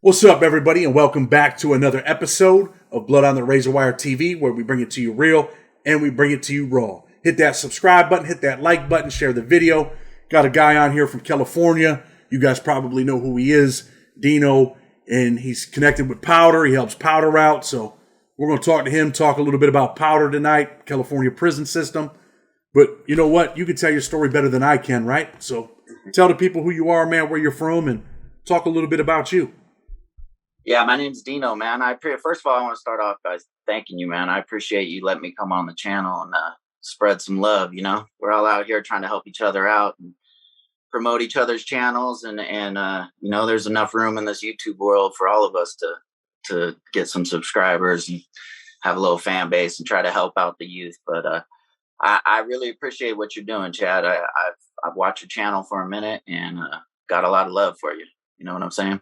What's up, everybody, and welcome back to another episode of Blood on the Razor Wire TV, where we bring it to you real and we bring it to you raw. Hit that subscribe button, hit that like button, share the video. Got a guy on here from California. You guys probably know who he is, Dino, and he's connected with Powder. He helps Powder out, so we're going to talk to him, talk a little bit about Powder tonight, California prison system. But you know what? You can tell your story better than I can, right? So tell the people who you are, man, where you're from, and talk a little bit about you. Yeah, my name's Dino, man. First of all, I want to start off by thanking you, man. I appreciate you letting me come on the channel and spread some love. You know, we're all out here trying to help each other out and promote each other's channels, and you know, there's enough room in this YouTube world for all of us to get some subscribers and have a little fan base and try to help out the youth. But I really appreciate what you're doing, Chad. I've watched your channel for a minute and got a lot of love for you. You know what I'm saying?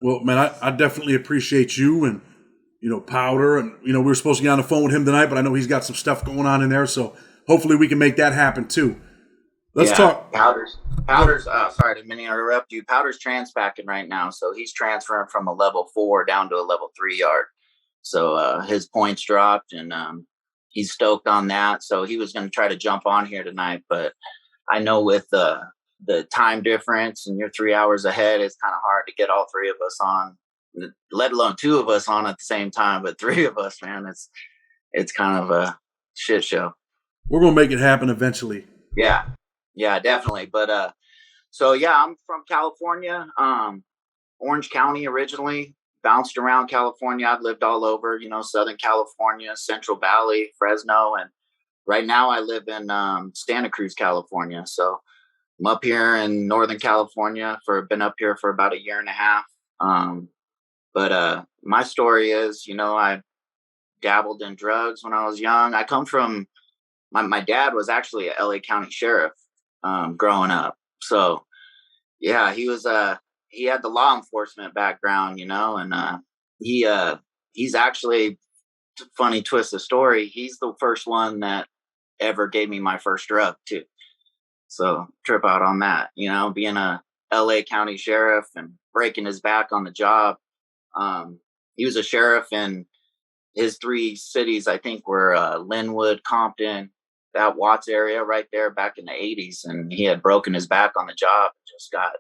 Well, man, I definitely appreciate you and, you know, Powder. And, you know, we were supposed to get on the phone with him tonight, but I know he's got some stuff going on in there. So hopefully we can make that happen too. Let's talk. Powder's, sorry, I didn't mean to interrupt you. Powder's transpacking right now. So he's transferring from a level 4 down to a level 3 yard. So his points dropped and he's stoked on that. So he was going to try to jump on here tonight. But I know with the time difference and you're 3 hours ahead, it's kind of hard to get all three of us on, let alone two of us on at the same time. But three of us, man, it's kind of a shit show. We're going to make it happen eventually. Yeah, definitely. But so yeah, I'm from California, Orange County originally, bounced around California. I've lived all over, you know, Southern California, Central Valley, Fresno. And right now I live in Santa Cruz, California. So I'm up here in Northern California been up here for about a year and a half. But my story is, you know, I dabbled in drugs when I was young. I come from, my dad was actually a LA County sheriff growing up. So yeah, he had the law enforcement background, you know, and he's actually, funny twist of story, he's the first one that ever gave me my first drug too. So trip out on that, you know, being a LA County sheriff and breaking his back on the job. He was a sheriff in his 3 cities, I think, were Linwood, Compton, that Watts area right there back in the 80s. And he had broken his back on the job and just got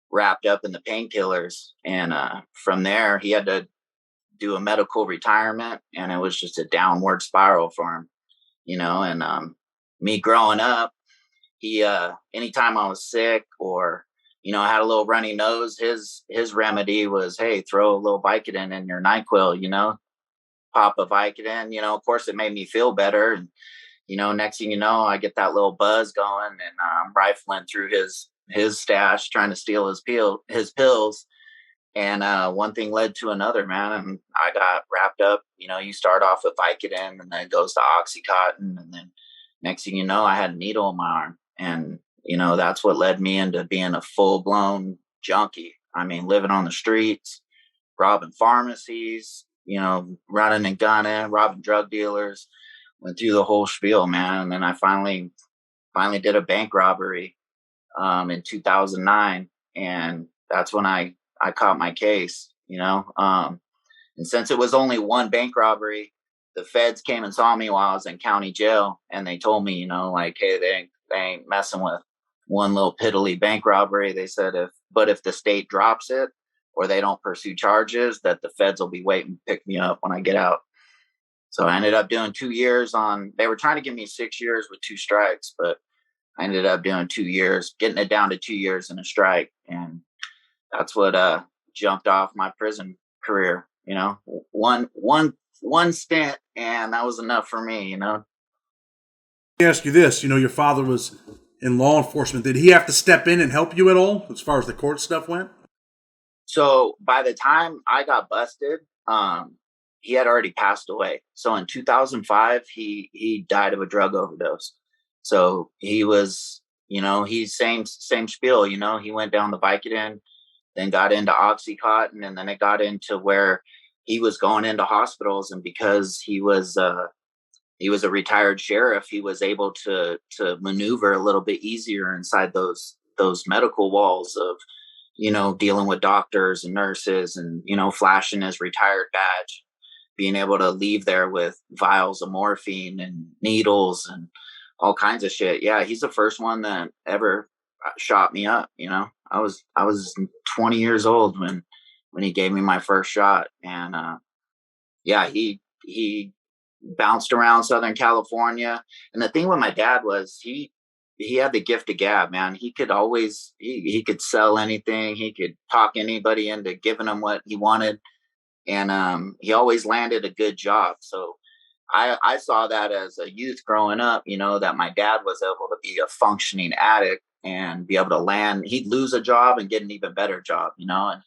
wrapped up in the painkillers. And from there, he had to do a medical retirement, and it was just a downward spiral for him, you know. And me growing up, he anytime I was sick or, you know, I had a little runny nose, his remedy was, hey, throw a little Vicodin in your NyQuil, you know, pop a Vicodin, you know. Of course it made me feel better, and, you know, next thing you know, I get that little buzz going, and I'm rifling through his stash trying to steal his pills. And one thing led to another, man, and I got wrapped up. You know, you start off with Vicodin, and then it goes to Oxycontin, and then next thing you know, I had a needle in my arm. And, you know, that's what led me into being a full-blown junkie. I mean, living on the streets, robbing pharmacies, you know, running and gunning, robbing drug dealers, went through the whole spiel, man. And then I finally did a bank robbery in 2009. And that's when I caught my case, you know. And since it was only one bank robbery, the feds came and saw me while I was in county jail. And they told me, you know, like, hey, they ain't messing with one little piddly bank robbery. They said if the state drops it or they don't pursue charges, that the feds will be waiting to pick me up when I get out. So I ended up doing 2 years they were trying to give me 6 years with 2 strikes, but I ended up doing 2 years, getting it down to 2 years in a strike. And that's what jumped off my prison career, you know. One stint, and that was enough for me, you know. Let me ask you this. You know, your father was in law enforcement. Did he have to step in and help you at all as far as the court stuff went? So by the time I got busted, he had already passed away. So in 2005, he died of a drug overdose. So he was, you know, he's same spiel, you know. He went down the Vicodin, then got into Oxycontin, and then it got into where he was going into hospitals. And because he was a retired sheriff, he was able to maneuver a little bit easier inside those medical walls of, dealing with doctors and nurses and, flashing his retired badge, being able to leave there with vials of morphine and needles and all kinds of shit. Yeah, he's the first one that ever shot me up. I was 20 years old when he gave me my first shot, and yeah, he bounced around Southern California. And the thing with my dad was he had the gift of gab, man. He could always he could sell anything. He could talk anybody into giving him what he wanted, and he always landed a good job. So I saw that as a youth growing up, that my dad was able to be a functioning addict and be able to land. He'd lose a job and get an even better job, and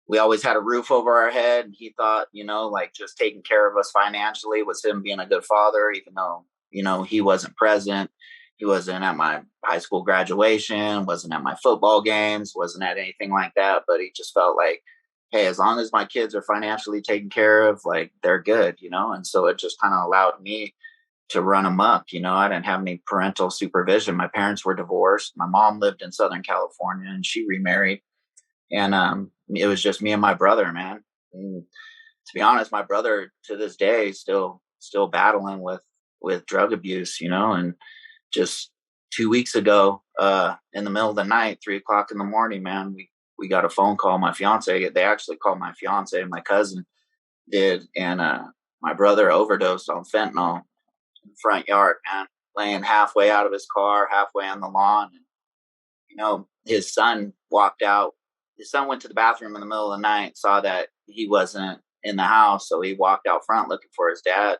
we always had a roof over our head. And he thought, like just taking care of us financially was him being a good father, even though, he wasn't present. He wasn't at my high school graduation, wasn't at my football games, wasn't at anything like that. But he just felt like, hey, as long as my kids are financially taken care of, like they're good, And so it just kind of allowed me to run amok. I didn't have any parental supervision. My parents were divorced. My mom lived in Southern California and she remarried. And it was just me and my brother, man. And to be honest, my brother to this day still battling with drug abuse, and just 2 weeks ago, in the middle of the night, 3 o'clock in the morning, man, we got a phone call. My fiance, they actually called my fiance, my cousin did, and my brother overdosed on fentanyl in the front yard, man, laying halfway out of his car, halfway on the lawn. And, his son walked out. His son went to the bathroom in the middle of the night, saw that he wasn't in the house, so he walked out front looking for his dad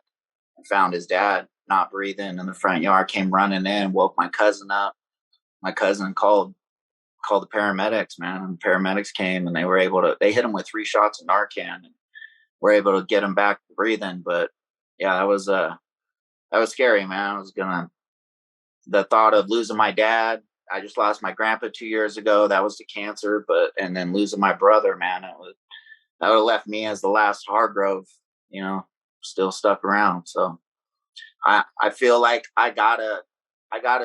and found his dad not breathing in the front yard. Came running in, woke my cousin up. My cousin called the paramedics, man. And the paramedics came and they hit him with 3 shots of Narcan and were able to get him back breathing. But yeah, that was scary, man. The thought of losing my dad. I just lost my grandpa 2 years ago. That was to cancer, and then losing my brother, man, that would have left me as the last Hargrove, still stuck around. So I feel like I gotta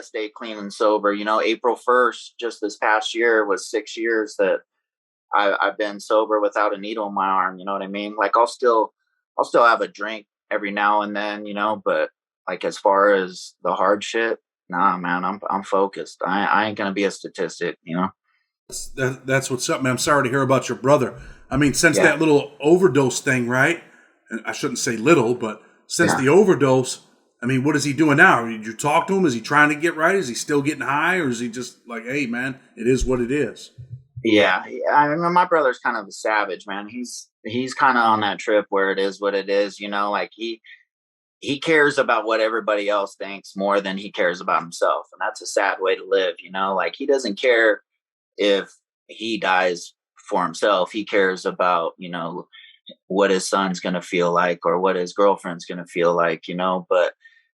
stay clean and sober. April 1st, just this past year, was 6 years that I've been sober without a needle in my arm. You know what I mean? Like I'll still have a drink every now and then, but like as far as the hard shit, nah, man, I'm focused. I ain't gonna be a statistic. That's what's up, man. I'm sorry to hear about your brother. I mean, since Yeah, that little overdose thing, right? And I shouldn't say little, but since yeah. the overdose, I mean, what is he doing now? Did you talk to him? Is he trying to get right? Is he still getting high, or is he just like, hey, man, it is what it is? Yeah. I mean, my brother's kind of a savage, man. He's kind of on that trip where it is what it is. Like he cares about what everybody else thinks more than he cares about himself, and that's a sad way to live. Like he doesn't care if he dies for himself. He cares about what his son's going to feel like or what his girlfriend's going to feel like. But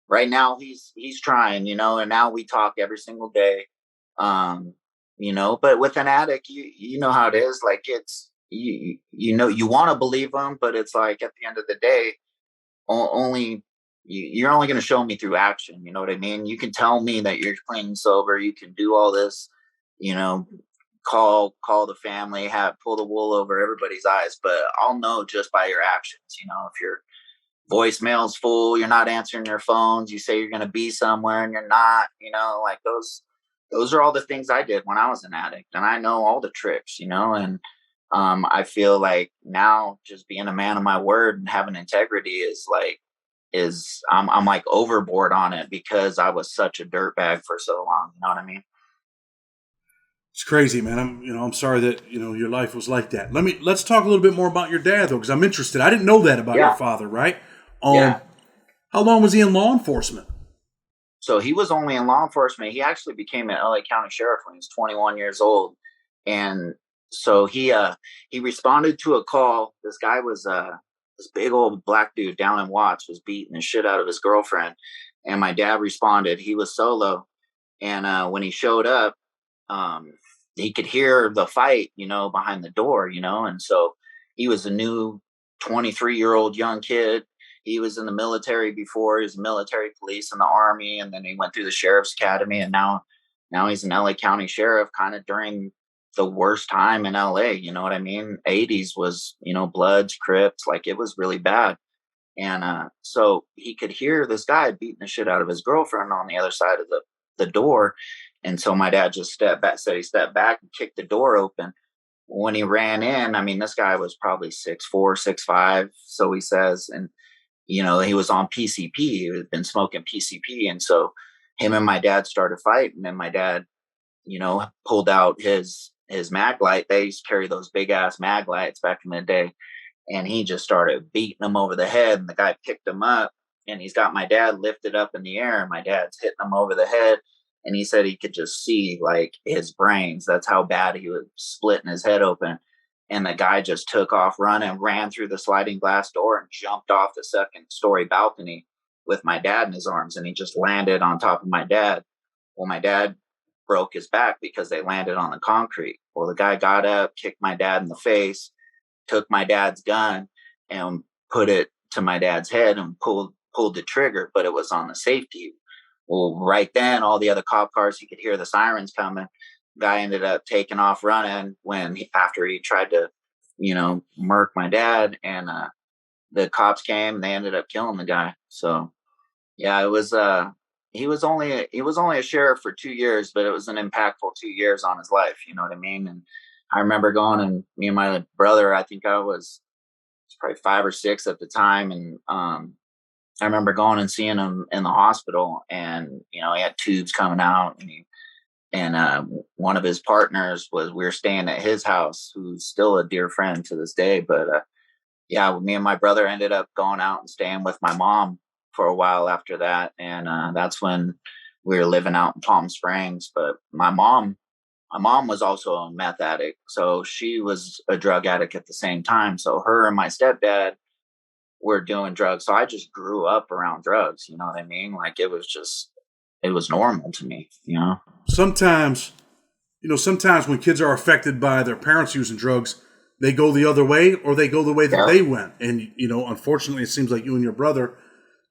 right now he's trying, and now we talk every single day. But with an addict, you know how it is. Like it's you want to believe them, but it's like at the end of the day, only you're only going to show me through action. You know what I mean? You can tell me that you're clean and sober. You can do all this, you know, call the family, have pull the wool over everybody's eyes, but I'll know just by your actions. If your voicemail's full, you're not answering your phones, you say you're going to be somewhere and you're not. Like those are all the things I did when I was an addict, and I know all the tricks. And I feel like now just being a man of my word and having integrity is I'm like overboard on it because I was such a dirtbag for so long. You know what I mean? It's crazy, man. I'm sorry that your life was like that. Let's talk a little bit more about your dad, though, because I'm interested. I didn't know that about your Yeah. father, right? Yeah. How long was he in law enforcement? So he was only in law enforcement. He actually became an LA County sheriff when he was 21 years old. And so he responded to a call. This guy was this big old black dude down in Watts was beating the shit out of his girlfriend. And my dad responded. He was solo. And when he showed up, um, he could hear the fight, behind the door, and so he was a new 23-year-old young kid. He was in the military before. He was military police in the army, and then he went through the sheriff's academy, and now he's an LA County sheriff. Kind of during the worst time in LA, you know what I mean? 80s was, Bloods, Crips, like it was really bad. And so he could hear this guy beating the shit out of his girlfriend on the other side of the door. And so my dad just stepped back, said he stepped back and kicked the door open. When he ran in, I mean, this guy was probably 6'4", 6'5", so he says, and he was on PCP. He had been smoking PCP, and so him and my dad started fighting. And my dad, pulled out his mag light. They used to carry those big ass mag lights back in the day, and he just started beating him over the head. And the guy picked him up, and he's got my dad lifted up in the air, and my dad's hitting him over the head. And he said he could just see like his brains. That's how bad he was splitting his head open. And the guy just took off running, ran through the sliding glass door and jumped off the second story balcony with my dad in his arms. And he just landed on top of my dad. Well, my dad broke his back because they landed on the concrete. Well, the guy got up, kicked my dad in the face, took my dad's gun and put it to my dad's head and pulled the trigger, but it was on the safety. Well, right then, all the other cop cars, you could hear the sirens coming. Guy ended up taking off running after he tried to, murk my dad, and the cops came and they ended up killing the guy. So yeah, it was he was only a sheriff for 2 years, but it was an impactful 2 years on his life. You know what I mean? And I remember going, and me and my brother, I think I was probably 5 or 6 at the time, and I remember going and seeing him in the hospital, and he had tubes coming out, and one of his partners we were staying at his house, who's still a dear friend to this day. But yeah, me and my brother ended up going out and staying with my mom for a while after that, and that's when we were living out in Palm Springs. But my mom was also a meth addict, so she was a drug addict at the same time. So her and my stepdad were doing drugs. So I just grew up around drugs. You know what I mean? Like it was normal to me. Sometimes when kids are affected by their parents using drugs, they go the other way, or they go the way that they went. And unfortunately, it seems like you and your brother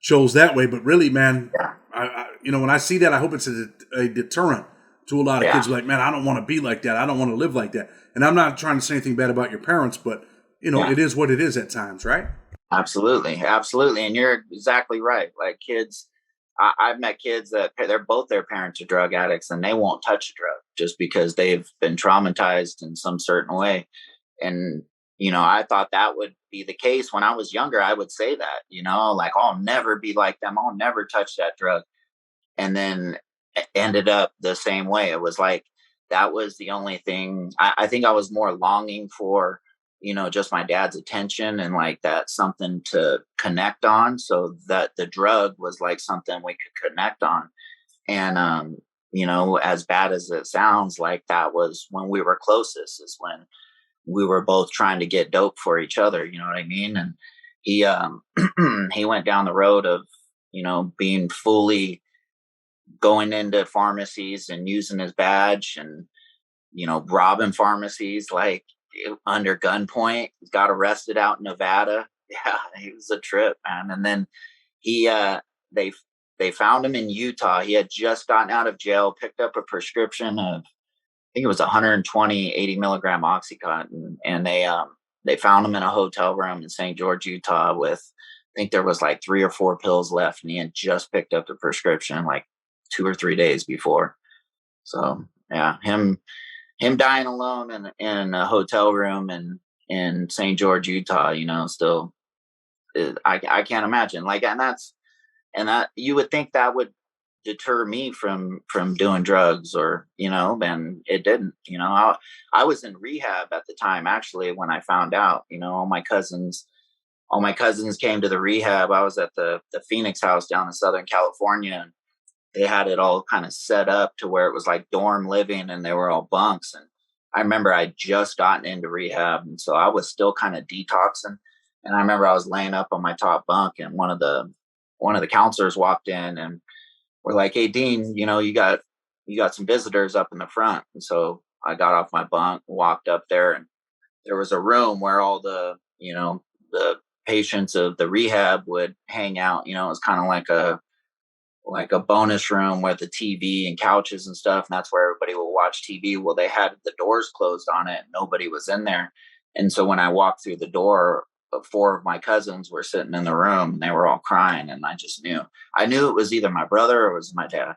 chose that way. But really, man, I when I see that, I hope it's a deterrent to a lot of kids. Like, man, I don't want to be like that. I don't want to live like that. And I'm not trying to say anything bad about your parents, but it is what it is at times, right? Absolutely. And you're exactly right. Like kids, I've met kids that both their parents are drug addicts, and they won't touch a drug just because they've been traumatized in some certain way. And, I thought that would be the case when I was younger. I would say that, like, I'll never be like them. I'll never touch that drug. And then it ended up the same way. It was like, that was the only thing. I think I was more longing for, just my dad's attention and like that something to connect on, so that the drug was like something we could connect on. And, as bad as it sounds, like that was when we were closest, is when we were both trying to get dope for each other. You know what I mean? And he, he went down the road of, being fully going into pharmacies and using his badge and, robbing pharmacies, like under gunpoint. He got arrested out in Nevada. Yeah, he was a trip, man. And then he they found him in Utah. He had just gotten out of jail, picked up a prescription of, I think it was 120 80 milligram Oxycontin, and they found him in a hotel room in St. George, Utah, with, I think there was like 3 or 4 pills left, and he had just picked up the prescription like 2 or 3 days before. So yeah, him dying alone in a hotel room in St. George, Utah, still, I can't imagine. Like, and that you would think that would deter me from doing drugs, or, and it didn't. I was in rehab at the time, actually, when I found out. All my cousins came to the rehab. I was at the Phoenix house down in Southern California, and they had it all kind of set up to where it was like dorm living, and they were all bunks. And I remember I just gotten into rehab, and so I was still kind of detoxing. And I remember I was laying up on my top bunk, and one of the counselors walked in and were like, "Hey, Dean, you got some visitors up in the front." And so I got off my bunk, walked up there, and there was a room where all the patients of the rehab would hang out. It was kind of like like a bonus room with a TV and couches and stuff, and that's where everybody will watch TV. Well, they had the doors closed on it, and nobody was in there. And so when I walked through the door, four of my cousins were sitting in the room, and they were all crying, and I just knew. I knew it was either my brother or it was my dad,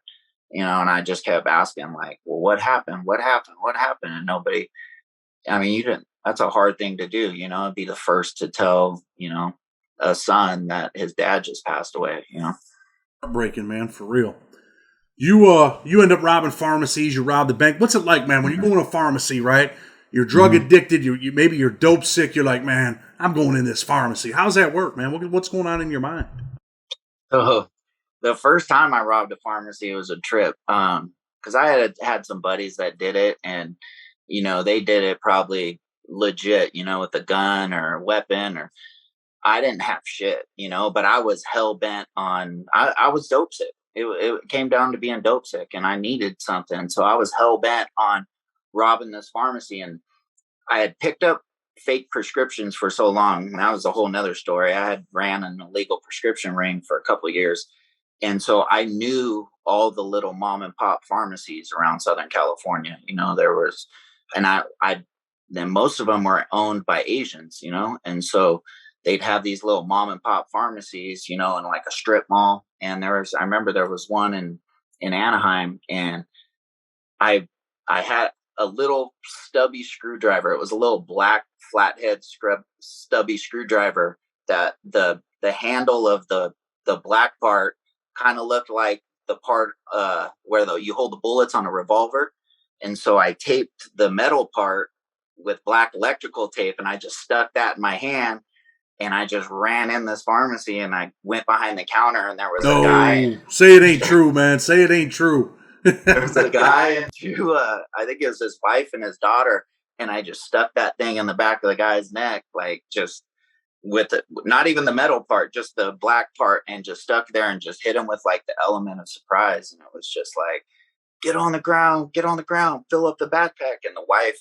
and I just kept asking, like, well, what happened? What happened? What happened? And nobody, I mean, you didn't, that's a hard thing to do, be the first to tell, a son that his dad just passed away. Heartbreaking, man, for real. You end up robbing pharmacies. You rob the bank. What's it like, man, when you go in a pharmacy, right? You're drug addicted. You maybe you're dope sick. You're like, man, I'm going in this pharmacy. How's that work, man? What's going on in your mind? So the first time I robbed a pharmacy, it was a trip. Because I had some buddies that did it, and they did it probably legit, with a gun or a weapon, or I didn't have shit, but I was hell bent on. I was dope sick. It came down to being dope sick, and I needed something, so I was hell bent on robbing this pharmacy. And I had picked up fake prescriptions for so long. And that was a whole nother story. I had ran an illegal prescription ring for a couple of years. And so I knew all the little mom and pop pharmacies around Southern California. There was, and then most of them were owned by Asians, and so they'd have these little mom and pop pharmacies, in like a strip mall. And I remember there was one in Anaheim, and I had a little stubby screwdriver. It was a little black flathead stubby screwdriver that the handle of the black part kind of looked like the part where you hold the bullets on a revolver. And so I taped the metal part with black electrical tape, and I just stuck that in my hand, and I just ran in this pharmacy, and I went behind the counter, and there was a guy. Say it ain't true, man. Say it ain't true. There was a guy and I think it was his wife and his daughter, and I just stuck that thing in the back of the guy's neck, like just with it, not even the metal part, just the black part, and just stuck there and just hit him with like the element of surprise. And it was just like, get on the ground, fill up the backpack. And the wife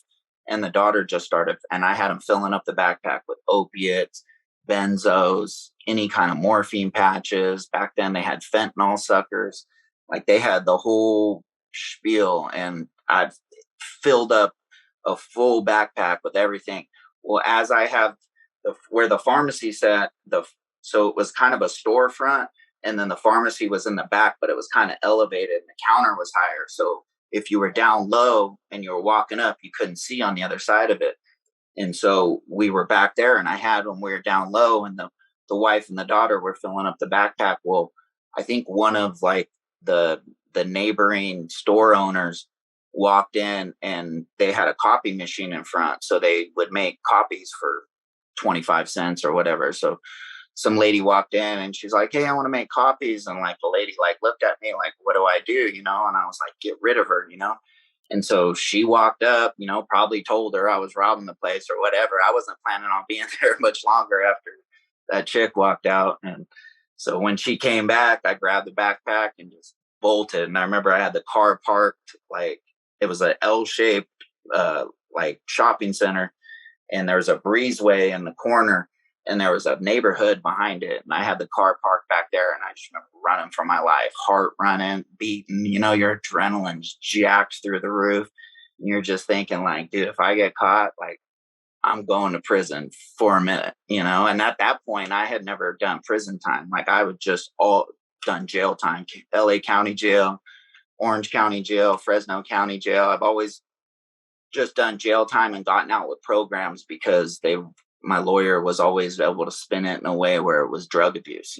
and the daughter just started, and I had them filling up the backpack with opiates, benzos, any kind of morphine patches. Back then they had fentanyl suckers. Like they had the whole spiel, and I filled up a full backpack with everything. Well, as I have where the pharmacy sat, so it was kind of a storefront, and then the pharmacy was in the back, but it was kind of elevated, and the counter was higher. So if you were down low and you were walking up, you couldn't see on the other side of it. And so we were back there, and I had when we were down low, and the wife and the daughter were filling up the backpack. Well, I think one of like the neighboring store owners walked in, and they had a copy machine in front, so they would make copies for 25 cents or whatever. So some lady walked in, and she's like, hey, I want to make copies. And like the lady like looked at me like, what do I do? And I was like, get rid of her. And so she walked up, probably told her I was robbing the place or whatever. I wasn't planning on being there much longer after that chick walked out. And so when she came back, I grabbed the backpack and just bolted. And I remember I had the car parked, like it was an L-shaped like shopping center, and there was a breezeway in the corner, and there was a neighborhood behind it. And I had the car parked back there, and I just remember running for my life, heart running, beating, your adrenaline's jacked through the roof. And you're just thinking like, dude, if I get caught, like I'm going to prison for a minute, and at that point I had never done prison time. Like I would just all done jail time, LA County jail, Orange County jail, Fresno County jail. I've always just done jail time and gotten out with programs because my lawyer was always able to spin it in a way where it was drug abuse,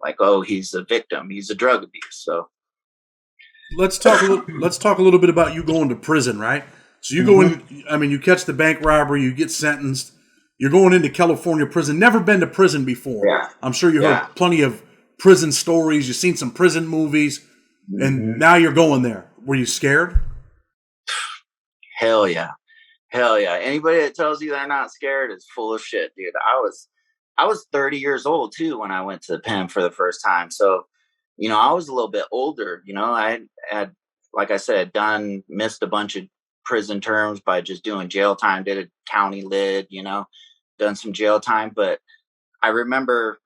like, oh, he's a victim, he's a drug abuse. So let's talk a little bit about you going to prison, right? So you go in, you catch the bank robbery, you get sentenced, you're going into California prison, never been to prison before. Yeah. I'm sure you heard plenty of prison stories, you've seen some prison movies, and now you're going there. Were you scared? Hell yeah. Anybody that tells you they're not scared is full of shit, dude. I was 30 years old too when I went to the pen for the first time. So, I was a little bit older. I had, like I said, missed a bunch of prison terms by just doing jail time, did a county lid, done some jail time. But I remember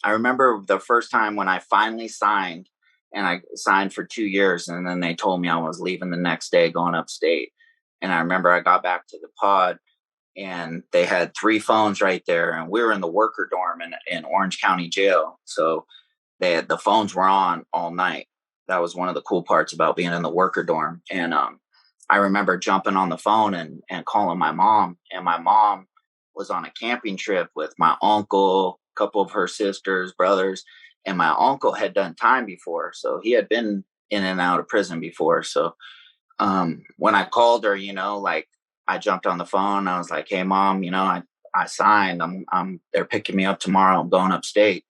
I remember the first time when I finally signed, and I signed for 2 years, and then they told me I was leaving the next day going upstate. And I remember I got back to the pod, and they had 3 phones right there, and we were in the worker dorm in Orange County Jail. So the phones were on all night. That was one of the cool parts about being in the worker dorm. And I remember jumping on the phone and calling my mom, and my mom was on a camping trip with my uncle, a couple of her sisters, brothers, and my uncle had done time before, so he had been in and out of prison before. So when I called her, like, I jumped on the phone. I was like, "Hey, mom, I signed. I'm they're picking me up tomorrow. I'm going upstate."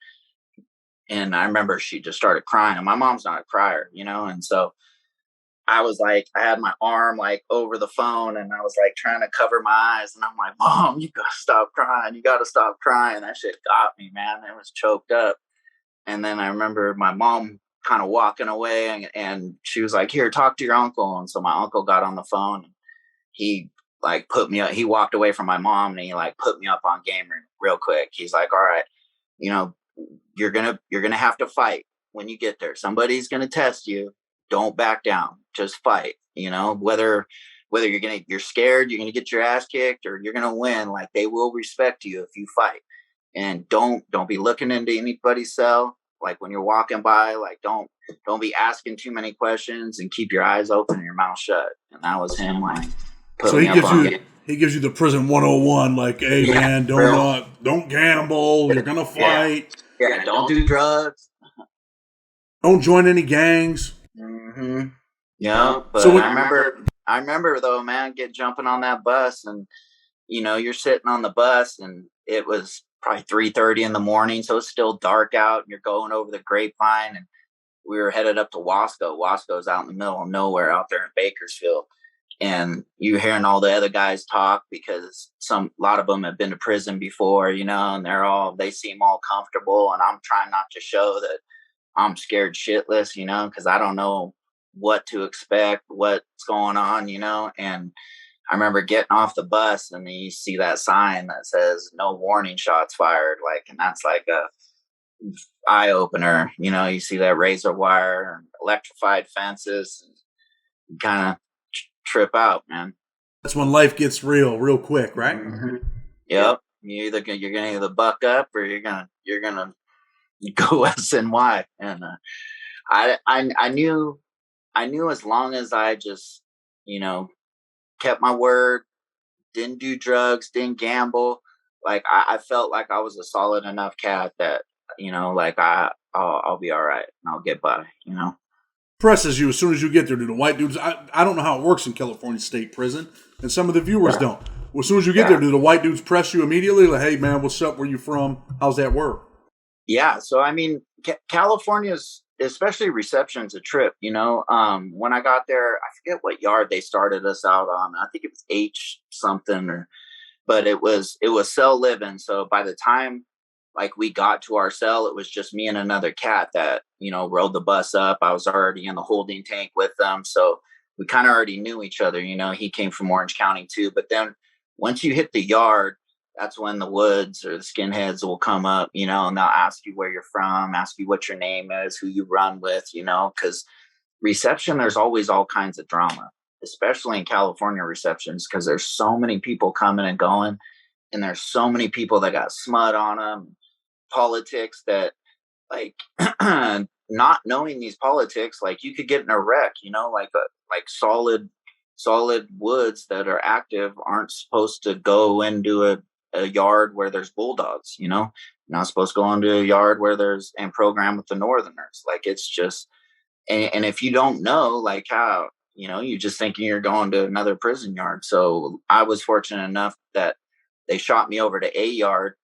And I remember she just started crying. And my mom's not a crier, and so I was like, I had my arm like over the phone, and I was like trying to cover my eyes, and I'm like, "Mom, you gotta stop crying. You gotta stop crying." That shit got me, man. It was choked up. And then I remember my mom kind of walking away, and she was like, "Here, talk to your uncle." And so my uncle got on the phone. And he like put me up. He walked away from my mom, and he like put me up on game real quick. He's like, "All right, you know, you're gonna have to fight when you get there. Somebody's gonna test you. Don't back down. Just fight. Whether you're scared, you're gonna get your ass kicked, or you're gonna win. Like, they will respect you if you fight. And don't be looking into anybody's cell. Like, when you're walking by, like, don't be asking too many questions, and keep your eyes open and your mouth shut." And that was him, like, So putting me up on game. he gives you the prison 101, like, "Hey Yeah, man, real. don't gamble. You're gonna Yeah, fight. yeah. Don't do drugs. Don't join any gangs." Hmm. Yeah, So but I remember though, man, jumping on that bus, and you're sitting on the bus, and it was probably 3:30 in the morning, so it's still dark out, and you're going over the grapevine, and we were headed up to Wasco. Wasco's out in the middle of nowhere out there in Bakersfield, and you hearing all the other guys talk, because a lot of them have been to prison before, and they seem all comfortable, and I'm trying not to show that I'm scared shitless, because I don't know what to expect, what's going on, and I remember getting off the bus, and then you see that sign that says "No warning shots fired," like, and that's like a eye opener. You see that razor wire and electrified fences, and you kind of trip out, man. that's when life gets real quick, right? Hmm. Yep. You're gonna either buck up, or you're gonna go SNY. And I knew as long as I just you know kept my word, didn't do drugs, didn't gamble. Like, I felt like I was a solid enough cat that, like, I'll be all right, and I'll get by. Presses you as soon as you get there. Do the white dudes? I don't know how it works in California State Prison, and some of the viewers don't. Well, as soon as you get there, do the white dudes press you immediately? Like, "Hey man, what's up? Where you from? How's that work?" Yeah. So, I mean, California's, especially reception's, a trip. When I got there, I forget what yard they started us out on. I think it was H something, but it was cell living. So by the time, like, we got to our cell, it was just me and another cat that rode the bus up. I was already in the holding tank with them, so we kind of already knew each other. He came from Orange County too. But then once you hit the yard, that's when the woods or the skinheads will come up, and they'll ask you where you're from, ask you what your name is, who you run with, because reception, there's always all kinds of drama, especially in California receptions, because there's so many people coming and going, and there's so many people that got smut on them, politics that, like, not knowing these politics, like, you could get in a wreck, like solid woods that are active aren't supposed to go into a yard where there's bulldogs. You're not supposed to go into a yard where there's and program with the northerners. Like, it's just, and if you don't know, like, how, you're just thinking you're going to another prison yard. So I was fortunate enough that they shot me over to A yard,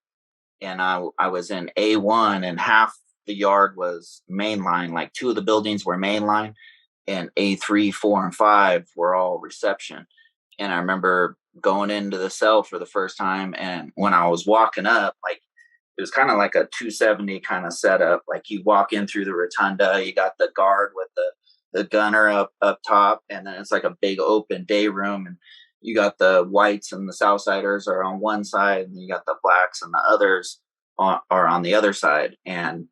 and I was in A1, and half the yard was mainline. Like, two of the buildings were mainline, and A3, 4, and 5 were all reception. And I remember going into the cell for the first time, and when I was walking up, like, it was kind of like a 270 kind of setup. Like, you walk in through the rotunda, you got the guard with the gunner up top, and then it's like a big open day room, and you got the whites and the Southsiders are on one side, and you got the blacks and the others or on the other side. And,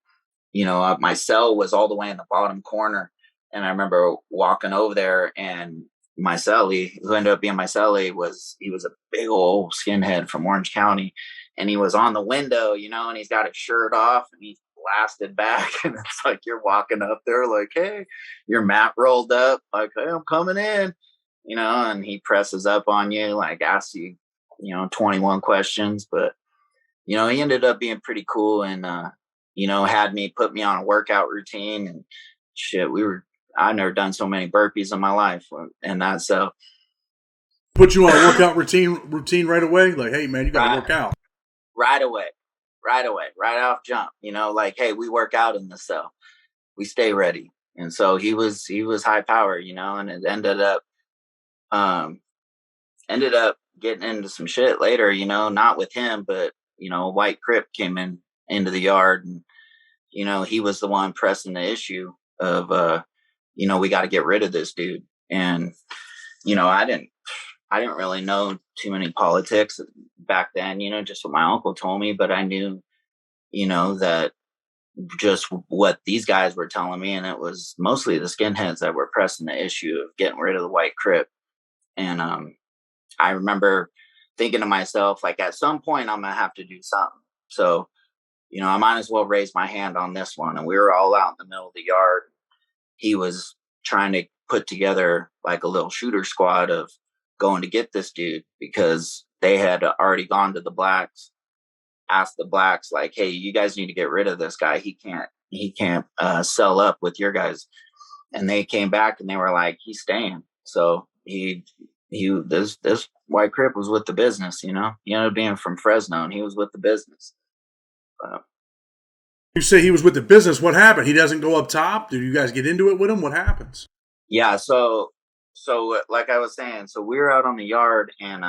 my cell was all the way in the bottom corner. And I remember walking over there, and my cellie, who ended up being my cellie, he was a big old skinhead from Orange County. And he was on the window, and he's got his shirt off and he's blasted back. And it's like, you're walking up there like, hey, your mat rolled up, like, hey, I'm coming in, and he presses up on you, like asks you, 21 questions. But, he ended up being pretty cool, and, had me put me on a workout routine and shit. I've never done so many burpees in my life. And that's put you on a workout routine right away. Like, hey man, you got to work out right away, right off jump, like, hey, we work out in the cell, we stay ready. And so he was high power, and it ended up getting into some shit later, not with him, but, a white crip came into the yard, and, he was the one pressing the issue of, we got to get rid of this dude. And, I didn't really know too many politics back then, just what my uncle told me, but I knew, that just what these guys were telling me, and it was mostly the skinheads that were pressing the issue of getting rid of the white crip. And I remember thinking to myself, like, at some point I'm gonna have to do something. So, I might as well raise my hand on this one. And we were all out in the middle of the yard. He was trying to put together like a little shooter squad of going to get this dude, because they had already gone to the blacks, asked the blacks, like, hey, you guys need to get rid of this guy. He can't sell up with your guys. And they came back and they were like, he's staying. So this white crip was with the business, he ended up being from Fresno, and he was with the business. You say he was with the business. What happened? He doesn't go up top? Did you guys get into it with him? What happens? Yeah. So like I was saying, so we were out on the yard, and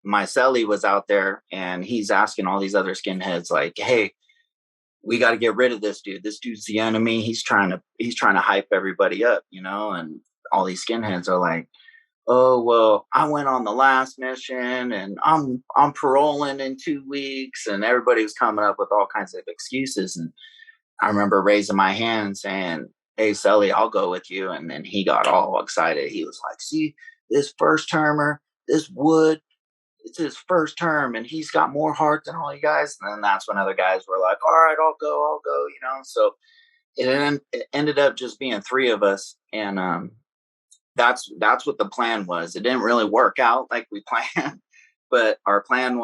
my cellie was out there, and he's asking all these other skinheads, like, hey, we got to get rid of this dude. This dude's the enemy. He's trying to hype everybody up, and all these skinheads are like, oh, well, I went on the last mission, and I'm paroling in 2 weeks. And everybody was coming up with all kinds of excuses. And I remember raising my hand saying, hey, Sully, I'll go with you. And then he got all excited. He was like, see, this first termer, this Wood, it's his first term, and he's got more heart than all you guys. And then that's when other guys were like, all right, I'll go. So it ended up just being 3 of us. And that's what the plan was. It didn't really work out like we planned, but our plan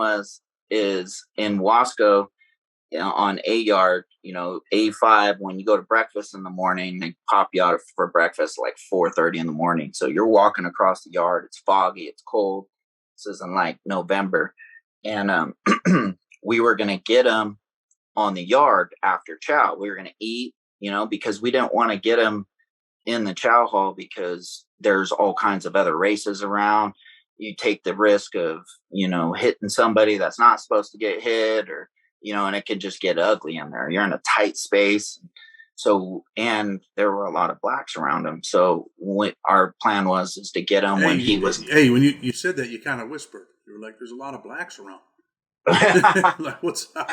is in Wasco, on A yard, A5, when you go to breakfast in the morning, they pop you out for breakfast like 4:30 in the morning. So you're walking across the yard. It's foggy. It's cold. This is in like November. And we were going to get them on the yard after chow. We were going to eat, because we didn't want to get them in the chow hall, because there's all kinds of other races around. You take the risk of, hitting somebody that's not supposed to get hit, or, and it could just get ugly in there. You're in a tight space. So, and there were a lot of blacks around him. So our plan is to get him when he was. Hey, when you said that, you kind of whispered. You were like, there's a lot of blacks around. Like, what's up?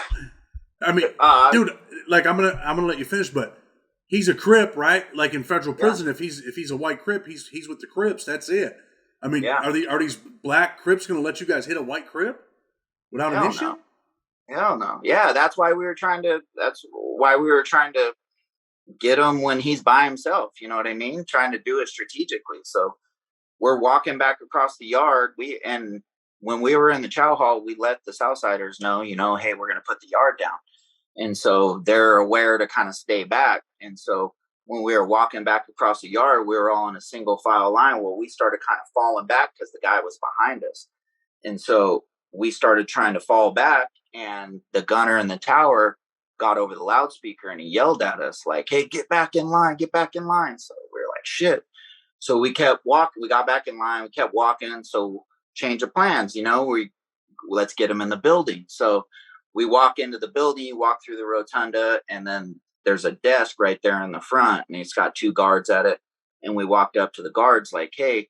I mean, dude, like, I'm gonna let you finish, but he's a Crip, right? Like in federal prison, if he's a white Crip, he's with the Crips. That's it. I mean, are these black Crips going to let you guys hit a white Crip without an issue? No. Hell no. Yeah, that's why we were trying to get him when he's by himself. You know what I mean? Trying to do it strategically. So we're walking back across the yard. And when we were in the chow hall, we let the Southsiders know, hey, we're going to put the yard down. And so they're aware to kind of stay back. And so when we were walking back across the yard, we were all in a single file line. Well, we started kind of falling back because the guy was behind us. And so we started trying to fall back, and the gunner in the tower got over the loudspeaker and he yelled at us like, hey, get back in line. So we were like, shit. So we kept walking. We got back in line. We kept walking. So change of plans, let's get him in the building. So we walk into the building, you walk through the rotunda, and then there's a desk right there in the front, and it's got 2 guards at it. And we walked up to the guards like, hey,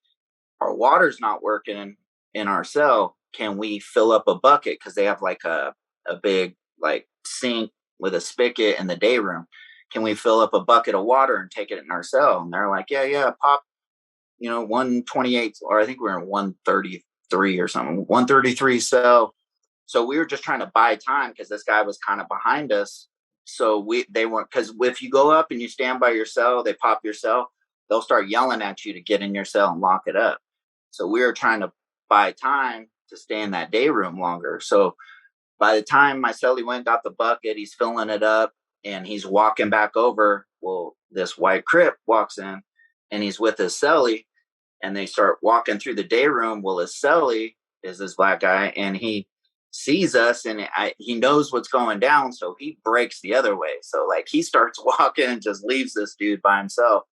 our water's not working in our cell. Can we fill up a bucket? Because they have like a big like sink with a spigot in the day room. Can we fill up a bucket of water and take it in our cell? And they're like, yeah, pop, 128, or I think we're in 133 or something, 133 cell. So we were just trying to buy time because this guy was kind of behind us. So they weren't, because if you go up and you stand by your cell, they pop your cell, they'll start yelling at you to get in your cell and lock it up. So we were trying to buy time to stay in that day room longer. So by the time my cellie went, got the bucket, he's filling it up and he's walking back over. Well, this white crip walks in and he's with his cellie and they start walking through the day room. Well, his cellie is this black guy and he sees us and he knows what's going down. So he breaks the other way. So like he starts walking and just leaves this dude by himself.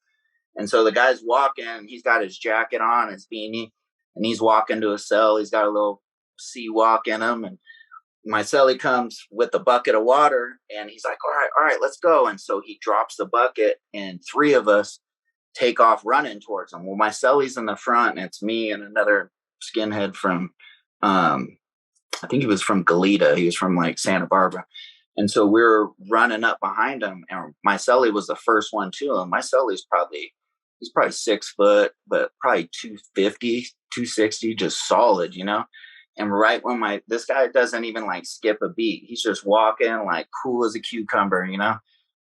And so the guy's walking, he's got his jacket on, his beanie, and he's walking to his cell. He's got a little sea walk in him. And my cellie comes with the bucket of water and he's like, all right, let's go. And so he drops the bucket and three of us take off running towards him. Well, my cellie's in the front and it's me and another skinhead from, I think he was from Goleta. He was from like Santa Barbara. And so we were running up behind him and my cellie was the first one too. And my cellie's he's probably 6 foot, but probably 250, 260, just solid, And right when this guy doesn't even like skip a beat. He's just walking like cool as a cucumber,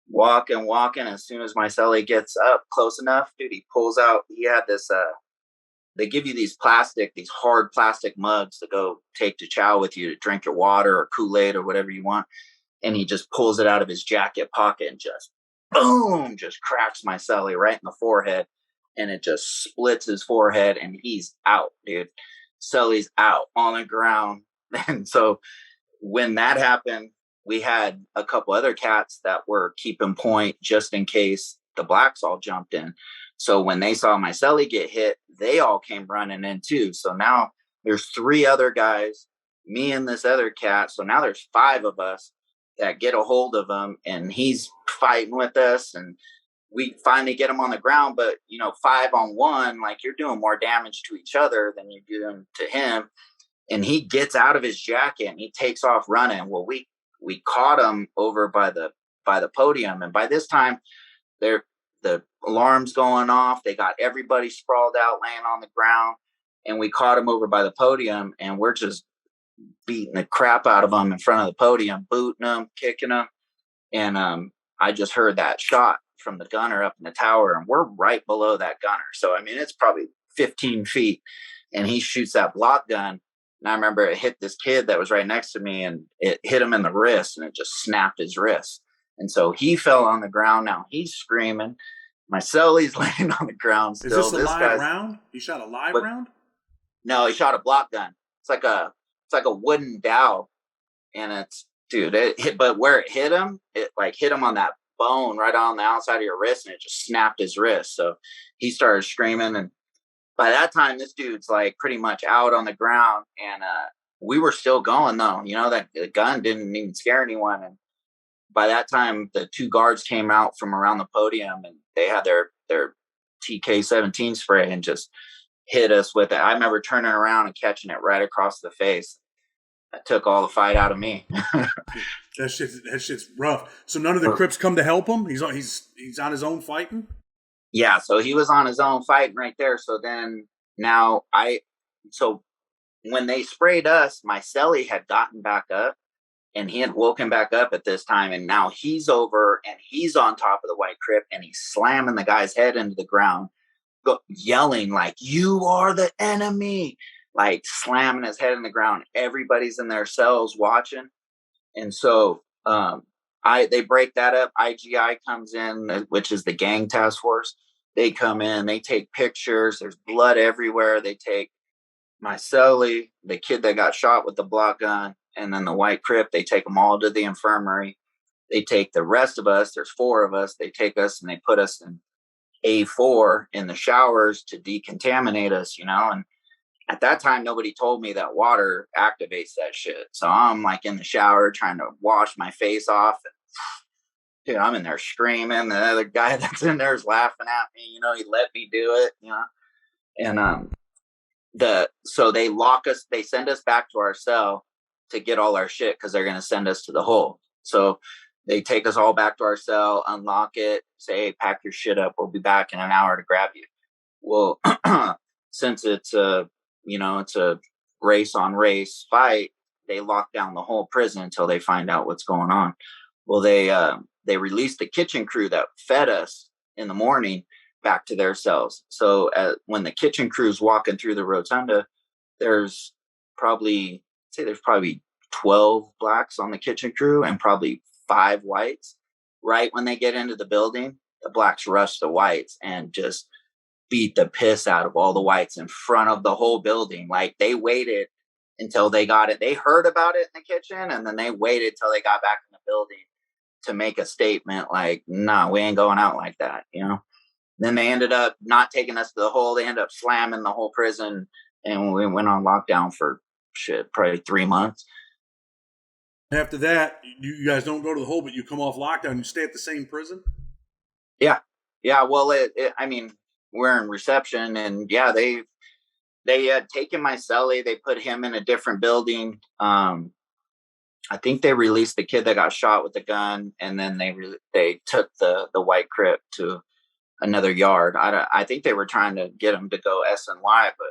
walking. As soon as my cellie gets up close enough, dude, he pulls out, he had this, they give you these hard plastic mugs to go take to chow with you to drink your water or Kool-Aid or whatever you want. And he just pulls it out of his jacket pocket and just boom, just cracks my cellie right in the forehead. And it just splits his forehead and he's out, dude. Cellie's out on the ground. And so when that happened, we had a couple other cats that were keeping point just in case the blacks all jumped in. So when they saw my cellie get hit, they all came running in too. So now there's 3 other guys, me and this other cat. So now there's 5 of us that get a hold of him and he's fighting with us and we finally get him on the ground. But, 5 on 1, like you're doing more damage to each other than you're doing to him. And he gets out of his jacket and he takes off running. Well, we caught him over by the podium. And by this time the alarm's going off. They got everybody sprawled out, laying on the ground. And we caught him over by the podium and we're just beating the crap out of him in front of the podium, booting him, kicking him. And I just heard that shot from the gunner up in the tower and we're right below that gunner. So, I mean, it's probably 15 feet and he shoots that block gun. And I remember it hit this kid that was right next to me and it hit him in the wrist and it just snapped his wrist. And so he fell on the ground. Now he's screaming. My cellie's laying on the ground still. Is this a live round? He shot a live round? No, he shot a block gun. It's like a wooden dowel. And it's, dude, it hit, but where it hit him on that bone right on the outside of your wrist and it just snapped his wrist. So he started screaming. And by that time, this dude's like pretty much out on the ground. And we were still going though. That the gun didn't even scare anyone. And by that time, the 2 guards came out from around the podium and they had their TK-17 spray and just hit us with it. I remember turning around and catching it right across the face. That took all the fight out of me. That shit's rough. So none of the Crips come to help him? He's on his own fighting? Yeah, so he was on his own fighting right there. So then when they sprayed us, my cellie had gotten back up and he had woken back up at this time. And now he's over and he's on top of the white crip and he's slamming the guy's head into the ground, yelling like, "You are the enemy," like slamming his head in the ground. Everybody's in their cells watching. And so they break that up. IGI comes in, which is the gang task force. They come in, they take pictures. There's blood everywhere. They take my cellie, the kid that got shot with the block gun, and then the white crip. They take them all to the infirmary. They take the rest of us. There's 4 of us. They take us and they put us in A4 in the showers to decontaminate us, and at that time, nobody told me that water activates that shit. So I'm like in the shower trying to wash my face off. And, dude, I'm in there screaming. The other guy that's in there is laughing at me. He let me do it. And so they lock us. They send us back to our cell to get all our shit because they're going to send us to the hole. So they take us all back to our cell, unlock it, say, hey, pack your shit up. We'll be back in an hour to grab you. Well, since it's it's a race on race fight, they lock down the whole prison until they find out what's going on. Well, they released the kitchen crew that fed us in the morning back to their cells. So when the kitchen crew's walking through the rotunda, there's probably 12 blacks on the kitchen crew and probably 5 whites. Right when they get into the building, the blacks rush the whites and just beat the piss out of all the whites in front of the whole building. Like, they waited until they got it. They heard about it in the kitchen, and then they waited till they got back in the building to make a statement like, nah, we ain't going out like that, Then they ended up not taking us to the hole. They ended up slamming the whole prison, and we went on lockdown for probably 3 months. After that, you guys don't go to the hole, but you come off lockdown. You stay at the same prison? Yeah. Well, I mean, we're in reception, and yeah, they had taken my cellie. They put him in a different building. I think they released the kid that got shot with the gun, and then they took the white crip to another yard. I think they were trying to get him to go SNY, but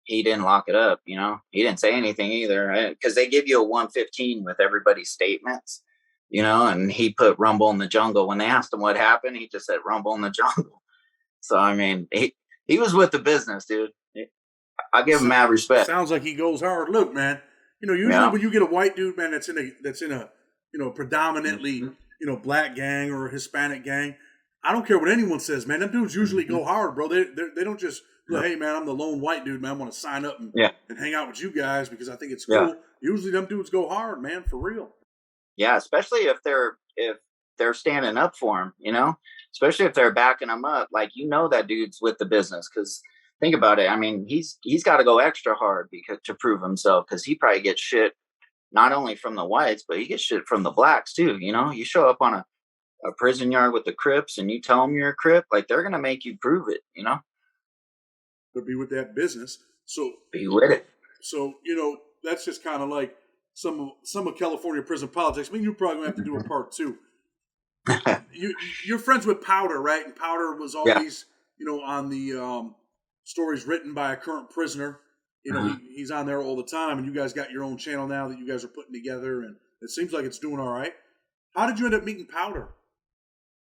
he didn't lock it up. He didn't say anything either, because they give you a 115 with everybody's statements, and he put Rumble in the Jungle. When they asked him what happened, he just said Rumble in the Jungle. So, I mean, he was with the business, dude. I give him mad respect. Sounds like he goes hard. Look, man, usually when you get a white dude, man, that's in a predominantly, black gang or a Hispanic gang, I don't care what anyone says, man. Them dudes usually go hard, bro. They don't just go, hey, man, I'm the lone white dude, man. I want to sign up and hang out with you guys because I think it's cool. Yeah. Usually them dudes go hard, man, for real. Yeah, especially if they're standing up for him, especially if they're backing him up. Like, that dude's with the business, because think about it. I mean, he's got to go extra hard to prove himself, because he probably gets shit not only from the whites, but he gets shit from the blacks too. You show up on a prison yard with the Crips and you tell them you're a Crip, like, they're gonna make you prove it. To be with that business, so be with it. So that's just kind of like some of California prison politics. I mean, you're probably gonna have to do a part 2. You're friends with Powder, right? And Powder was always on the stories written by a current prisoner. He's on there all the time, and you guys got your own channel now that you guys are putting together, and it seems like it's doing all right. How did you end up meeting Powder?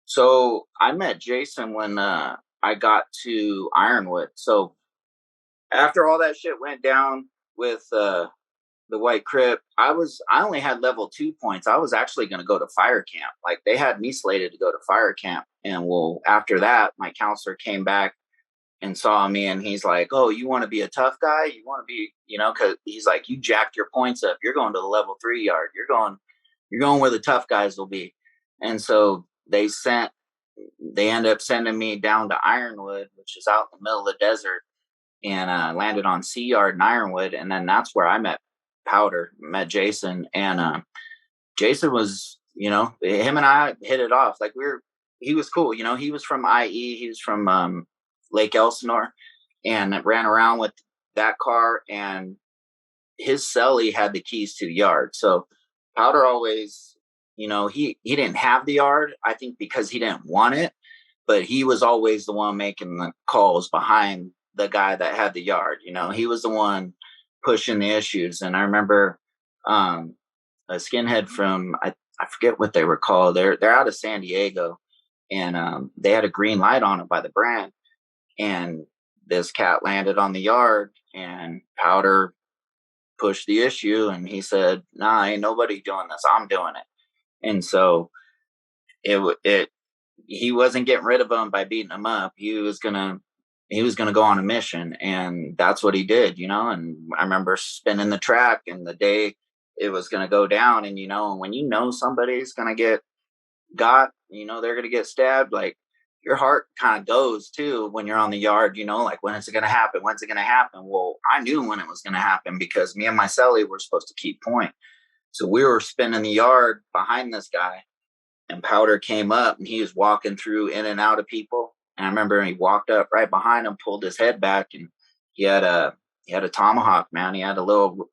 So I met Jason when I got to Ironwood. So after all that shit went down with the white Crip, I only had level 2 points. I was actually going to go to fire camp. Like, they had me slated to go to fire camp. And after that, my counselor came back and saw me, and he's like, oh, you want to be a tough guy? You want to be, because he's like, you jacked your points up. You're going to the level 3 yard. You're going where the tough guys will be. And so they ended up sending me down to Ironwood, which is out in the middle of the desert, and landed on C Yard in Ironwood. And then that's where I met Powder, met Jason. And Jason was, him and I hit it off. Like, he was cool. He was from IE. He was from Lake Elsinore, and ran around with that car, and his cellie had the keys to the yard. So Powder always, he didn't have the yard, I think, because he didn't want it, but he was always the one making the calls behind the guy that had the yard. He was the one pushing the issues. And I remember a skinhead from, I forget what they were called. They're out of San Diego, and they had a green light on it by the brand. And this cat landed on the yard, and Powder pushed the issue, and he said, nah, ain't nobody doing this. I'm doing it. And so he wasn't getting rid of him by beating him up. He was gonna go on a mission, and that's what he did, And I remember spinning the track, and the day it was gonna go down, and when somebody's gonna get got, they're gonna get stabbed, like, your heart kind of goes too when you're on the yard, like, when is it gonna happen? When's it gonna happen? Well, I knew when it was gonna happen, because me and my cellie were supposed to keep point. So we were spinning the yard behind this guy, and Powder came up, and he was walking through in and out of people. And I remember he walked up right behind him, pulled his head back, and he had a tomahawk, man. He had a little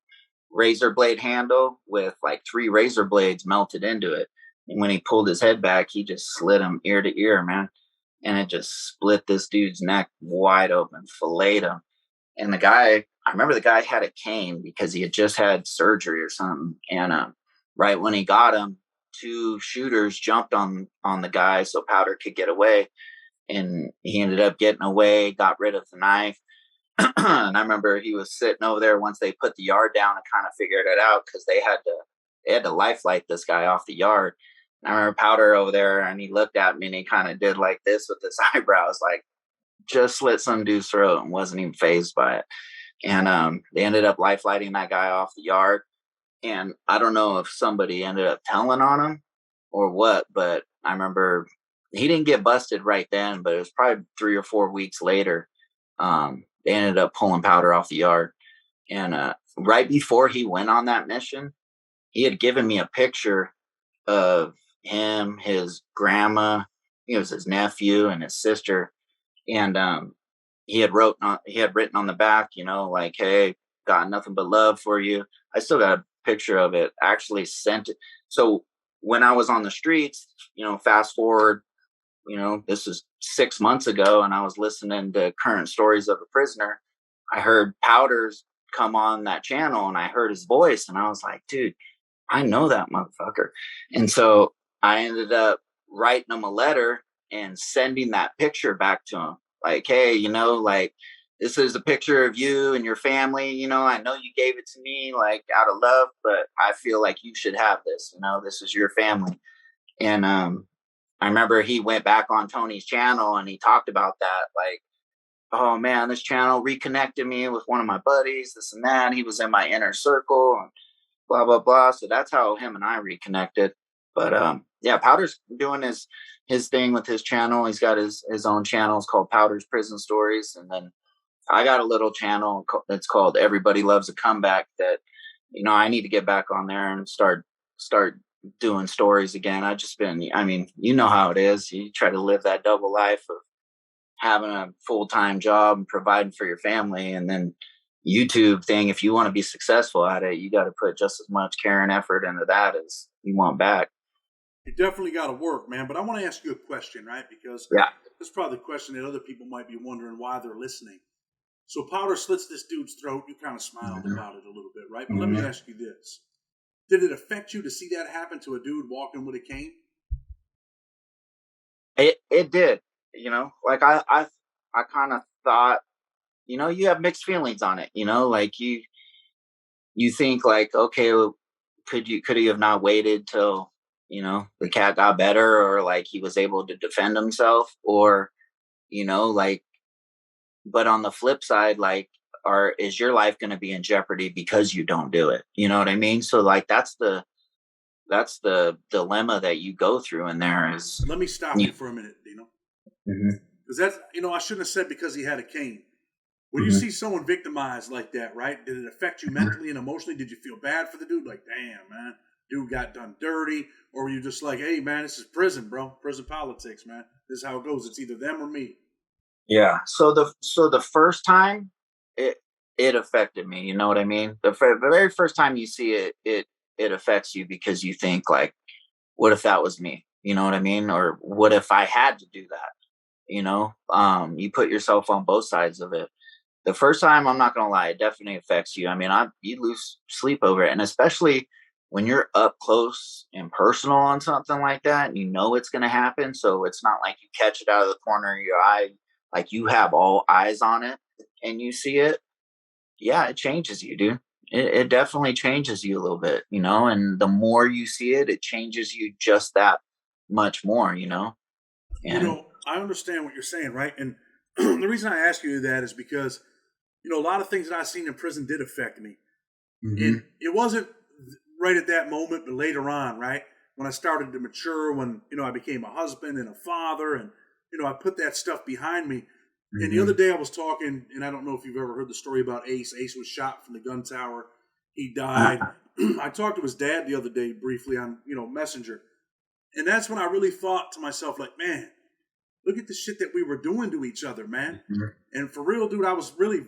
razor blade handle with like 3 razor blades melted into it. And when he pulled his head back, he just slit him ear to ear, man. And it just split this dude's neck wide open, filleted him. And the guy, I remember the guy had a cane because he had just had surgery or something. And right when he got him, 2 shooters jumped on the guy so Powder could get away. And he ended up getting away, got rid of the knife. And I remember he was sitting over there once they put the yard down and kind of figured it out because they had to lifeline this guy off the yard. And I remember Powder over there, and he looked at me and he kind of did like this with his eyebrows, like just slit some dude's throat and wasn't even fazed by it. And they ended up lifelining that guy off the yard. And I don't know if somebody ended up telling on him or what, but I remember he didn't get busted right then, but it was probably 3 or 4 weeks later. They ended up pulling Powder off the yard. And right before he went on that mission, he had given me a picture of him, his grandma, he was his nephew, and his sister. And he had written on the back, like, "Hey, got nothing but love for you." I still got a picture of it. I actually sent it. So when I was on the streets, fast forward, this is 6 months ago, and I was listening to Current Stories of a Prisoner. I heard Powder's come on that channel, and I heard his voice, and I was like, dude, I know that motherfucker. And so I ended up writing him a letter and sending that picture back to him. Like, hey, like, this is a picture of you and your family. I know you gave it to me like out of love, but I feel like you should have this. This is your family. And I remember he went back on Tony's channel and he talked about that, like, oh man, this channel reconnected me with one of my buddies, this and that. He was in my inner circle and blah, blah, blah. So that's how him and I reconnected. But yeah, Powder's doing his thing with his channel. He's got his own channel. It's called Powder's Prison Stories. And then I got a little channel that's called Everybody Loves a Comeback that, I need to get back on there and start doing stories again. You know how it is. You try to live that double life of having a full-time job and providing for your family, and then YouTube thing. If you want to be successful at it, you got to put just as much care and effort into that as you want back. You definitely got to work, man. But I want to ask you a question, right? Because Yeah, that's probably the question that other people might be wondering why they're listening. So Powder slits this dude's throat. You kind of smiled about it a little bit, right? But let me ask you this. Did it affect you to see that happen to a dude walking with a cane? it did. Like I kind of thought, you have mixed feelings on it. Like you think like, okay, well, could he have not waited till the cat got better, or like he was able to defend himself, or like, but on the flip side, like, is your life going to be in jeopardy because you don't do it? You know what I mean? So like that's the dilemma that you go through in there. Is Let me stop you for a minute, Dino. Mhm. Because that's, I shouldn't have said because he had a cane. When you see someone victimized like that, right? Did it affect you mentally and emotionally? Did you feel bad for the dude? Like, damn, man, dude got done dirty. Or were you just like, hey, man, this is prison, bro. Prison politics, man. This is how it goes. It's either them or me. Yeah. So the first time it affected me. You know what I mean? The very first time you see it affects you because you think like, what if that was me? You know what I mean? Or what if I had to do that? You put yourself on both sides of it. The first time, I'm not gonna lie, it definitely affects you. I mean, you lose sleep over it, and especially when you're up close and personal on something like that, and it's gonna happen. So it's not like you catch it out of the corner of your eye, like you have all eyes on it and you see it. Yeah, it changes you, dude. It definitely changes you a little bit, and the more you see it, it changes you just that much more, And I understand what you're saying, right? And the reason I ask you that is because, a lot of things that I've seen in prison did affect me. And it wasn't right at that moment, but later on, right? When I started to mature, when, I became a husband and a father, and, I put that stuff behind me. And the other day I was talking, and I don't know if you've ever heard the story about Ace. Ace was shot from the gun tower. He died. I talked to his dad the other day briefly on, Messenger. And that's when I really thought to myself, like, man, look at the shit that we were doing to each other, man. And for real, dude, I was really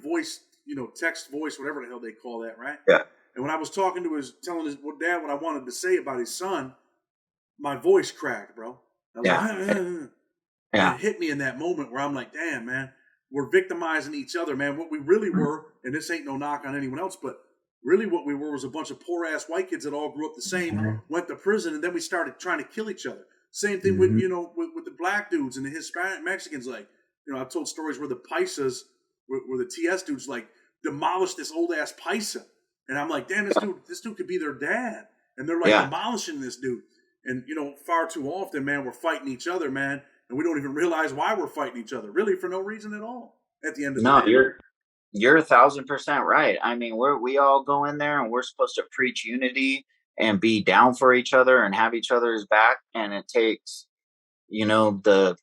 text voice, whatever the hell they call that, right? Yeah. And when I was talking to telling his dad what I wanted to say about his son, my voice cracked, bro. I was Yeah. like, and Yeah. it hit me in that moment where I'm like, damn, man, we're victimizing each other, man. What we really were, and this ain't no knock on anyone else, but really what we were was a bunch of poor ass white kids that all grew up the same, went to prison, and then we started trying to kill each other. Same thing with, with the black dudes and the Hispanic Mexicans. Like, I've told stories where the paisas, where the TS dudes like demolished this old ass paisa. And I'm like, damn, this dude could be their dad. And they're like demolishing this dude. And, far too often, man, we're fighting each other, man. And we don't even realize why we're fighting each other, really, for no reason at all at the end of the day. No, you're 1,000% right. I mean, we all go in there and we're supposed to preach unity and be down for each other and have each other's back. And it takes, the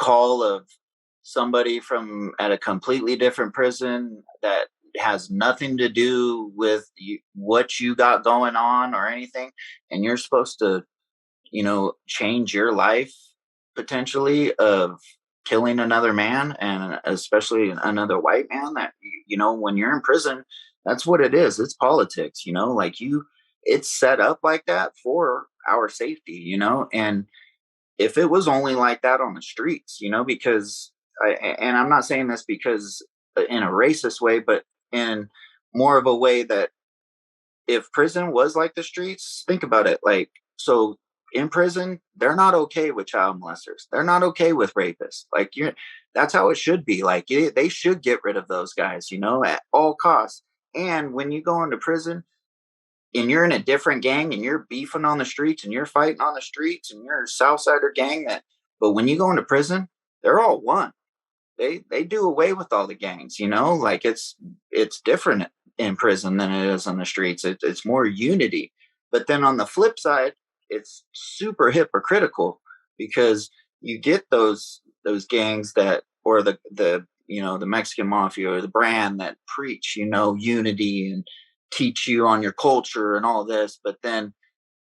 call of somebody from at a completely different prison that has nothing to do with what you got going on or anything. And you're supposed to, change your life potentially of killing another man, and especially another white man that, when you're in prison, that's what it is. It's politics, like it's set up like that for our safety, and if it was only like that on the streets, because and I'm not saying this because in a racist way, but in more of a way that if prison was like the streets, think about it. Like, so in prison, they're not okay with child molesters. They're not okay with rapists. Like, that's how it should be. Like, they should get rid of those guys, at all costs. And when you go into prison and you're in a different gang and you're beefing on the streets and you're fighting on the streets and you're a Southsider gang, but when you go into prison, they're all one. They do away with all the gangs, like it's different in prison than it is on the streets. It's more unity. But then on the flip side, it's super hypocritical because you get those gangs that, or the Mexican mafia or the brand that preach, unity and teach you on your culture and all this, but then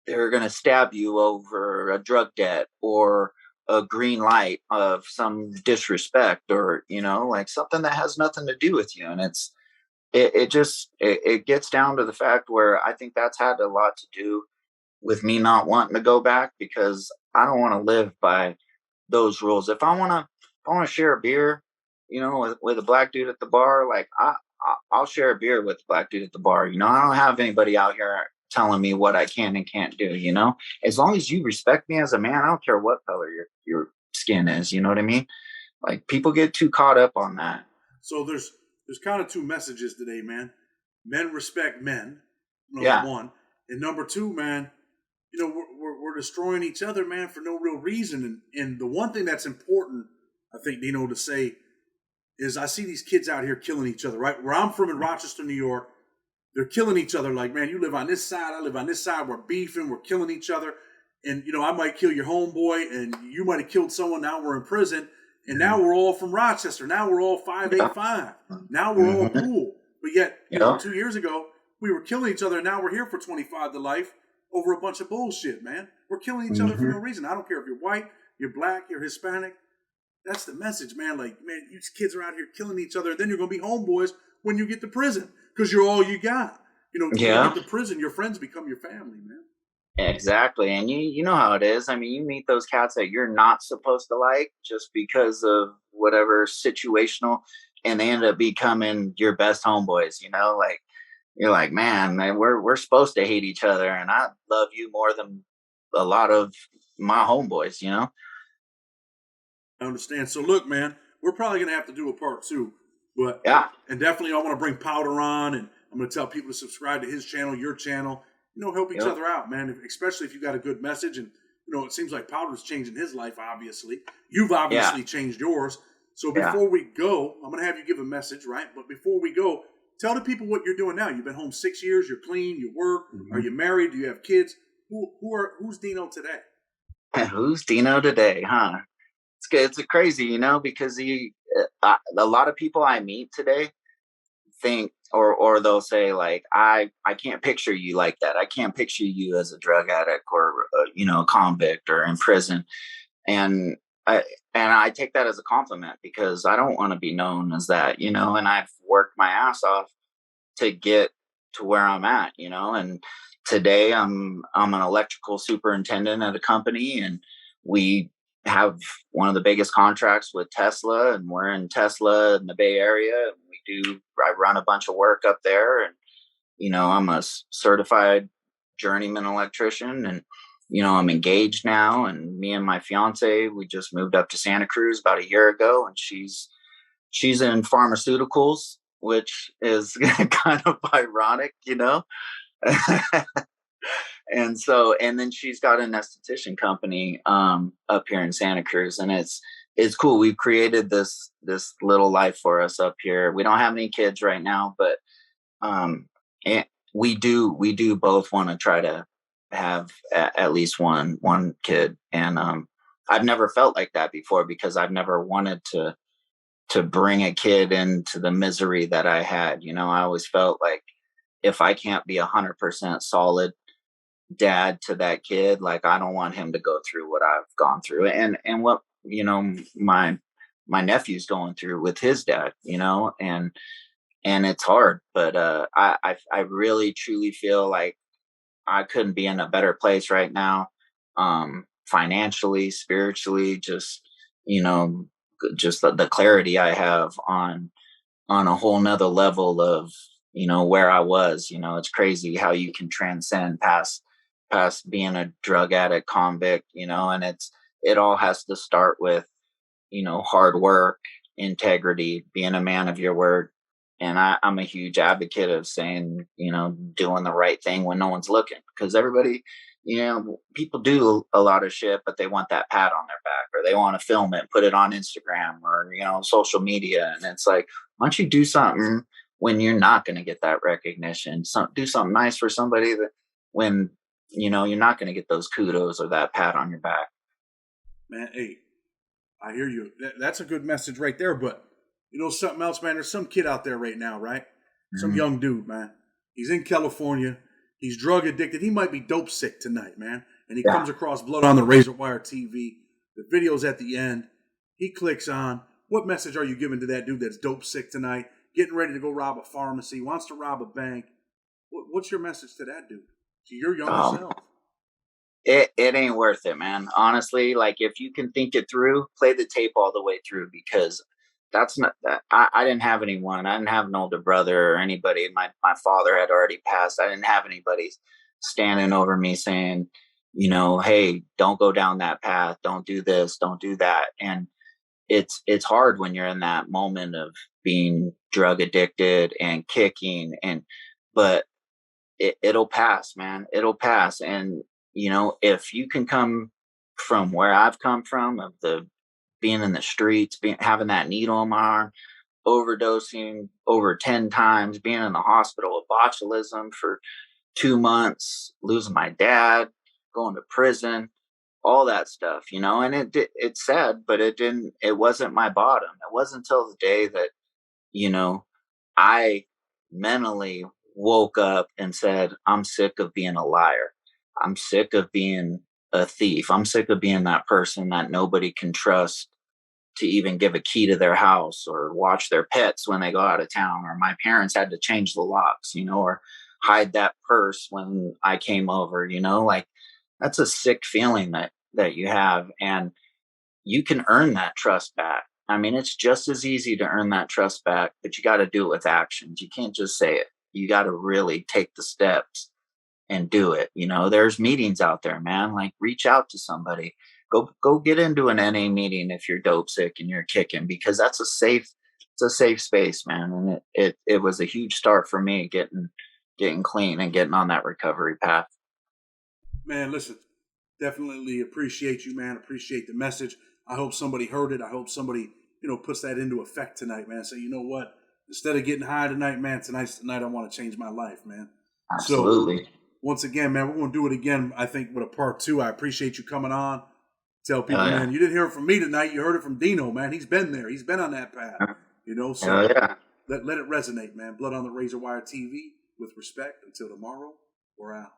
they're going to stab you over a drug debt or a green light of some disrespect, or like something that has nothing to do with you. And it gets down to the fact where I think that's had a lot to do with me not wanting to go back, because I don't want to live by those rules. If I want to share a beer, with a black dude at the bar, like I'll share a beer with the black dude at the bar. I don't have anybody out here telling me what I can and can't do. As long as you respect me as a man, I don't care what color your skin is. You know what I mean? Like, people get too caught up on that. So there's kind of two messages today, man. Men respect men, number one, and number two, man. We're destroying each other, man, for no real reason. And the one thing that's important, I think, Dino, to say is I see these kids out here killing each other, right? Where I'm from in Rochester, New York, they're killing each other. Like, man, you live on this side, I live on this side. We're beefing, we're killing each other. And, I might kill your homeboy and you might have killed someone. Now we're in prison. And now we're all from Rochester. Now we're all 5'8". Now we're all cool. But yet, 2 years ago, we were killing each other. And now we're here for 25 to life over a bunch of bullshit, man. We're killing each other for no reason. I don't care if you're white, you're black, you're Hispanic. That's the message, man. Like, man, you kids are out here killing each other. And then you're going to be homeboys when you get to prison because you're all you got. You get to prison, your friends become your family, man. Exactly. And you know how it is. I mean, you meet those cats that you're not supposed to like just because of whatever situational, and they end up becoming your best homeboys, like, you're like, man, we're supposed to hate each other, and I love you more than a lot of my homeboys, I understand. So look, man, we're probably going to have to do a part 2, but and definitely I want to bring Powder on, and I'm going to tell people to subscribe to his channel, your channel, help each other out, man. Especially if you got a good message, and it seems like Powder's changing his life. Obviously, you've obviously changed yours. So before we go, I'm going to have you give a message, right? But before we go, tell the people what you're doing now. You've been home 6 years. You're clean. You work. Are you married? Do you have kids? Who's Dino today? Who's Dino today, huh? It's crazy, because a lot of people I meet today think, or they'll say, like, I can't picture you like that. I can't picture you as a drug addict or a convict or in prison. And I take that as a compliment, because I don't want to be known as that, and I've worked my ass off to get to where I'm at, you know. And today I'm an electrical superintendent at a company, and we have one of the biggest contracts with Tesla, and we're in Tesla in the Bay Area. And I run a bunch of work up there, and you know, I'm a certified journeyman electrician, and you know, I'm engaged now, and me and my fiance, we just moved up to Santa Cruz about a year ago, and she's in pharmaceuticals, which is kind of ironic, you know. And then she's got an esthetician company up here in Santa Cruz, and it's cool. We've created this little life for us up here. We don't have any kids right now, but and we do both want to try to have at least one kid. And I've never felt like that before, because I've never wanted to bring a kid into the misery that I had. You know, I always felt like if I can't be 100% solid dad to that kid, like I don't want him to go through what I've gone through, and what, you know, my nephew's going through with his dad, you know. And it's hard, but I really truly feel like I couldn't be in a better place right now, financially, spiritually, just, you know, just the clarity I have on a whole nother level of, you know, where I was. You know, it's crazy how you can transcend past being a drug addict, convict, you know. And it all has to start with, you know, hard work, integrity, being a man of your word. And I'm a huge advocate of saying, you know, doing the right thing when no one's looking, because everybody, you know, people do a lot of shit, but they want that pat on their back, or they want to film it, put it on Instagram or, you know, social media. And it's like, why don't you do something when you're not going to get that recognition? Do something nice for somebody that, when, you know, you're not going to get those kudos or that pat on your back. Man, hey, I hear you. That's a good message right there. But you know something else, man? There's some kid out there right now, right? Mm-hmm. Some young dude, man. He's in California. He's drug addicted. He might be dope sick tonight, man. And he comes across Blood on the Razor Wire TV. The video's at the end. He clicks on. What message are you giving to that dude that's dope sick tonight, getting ready to go rob a pharmacy, wants to rob a bank? What's your message to that dude? To your younger self? It ain't worth it, man. Honestly, like, if you can think it through, play the tape all the way through, because that's not that. I didn't have anyone. I didn't have an older brother or anybody. My father had already passed. I didn't have anybody standing over me saying, you know, hey, don't go down that path. Don't do this. Don't do that. And it's hard when you're in that moment of being drug addicted and kicking, but it'll pass, man. It'll pass. And you know, if you can come from where I've come from, of the being in the streets, having that needle in my arm, overdosing over 10 times, being in the hospital with botulism for 2 months, losing my dad, going to prison, all that stuff, you know. And it's sad, but it wasn't my bottom. It wasn't until the day that, you know, I mentally woke up and said, I'm sick of being a liar. I'm sick of being a thief. I'm sick of being that person that nobody can trust to even give a key to their house or watch their pets when they go out of town, or my parents had to change the locks, you know, or hide that purse when I came over, you know. Like, that's a sick feeling that you have, and you can earn that trust back. I mean, it's just as easy to earn that trust back, but you got to do it with actions. You can't just say it. You got to really take the steps and do it. You know, there's meetings out there, man. Like, reach out to somebody. Go get into an NA meeting if you're dope sick and you're kicking, because it's a safe space, man. And it was a huge start for me getting clean and getting on that recovery path. Man, listen, definitely appreciate you, man. Appreciate the message. I hope somebody heard it. I hope somebody, you know, puts that into effect tonight, man. Say, you know what? Instead of getting high tonight, man, tonight I want to change my life, man. Absolutely. So, once again, man, we're going to do it again, I think, with a part 2. I appreciate you coming on. Tell people, man, you didn't hear it from me tonight. You heard it from Dino, man. He's been there. He's been on that path, you know. So let it resonate, man. Blood on the Razor Wire TV, with respect. Until tomorrow, we're out.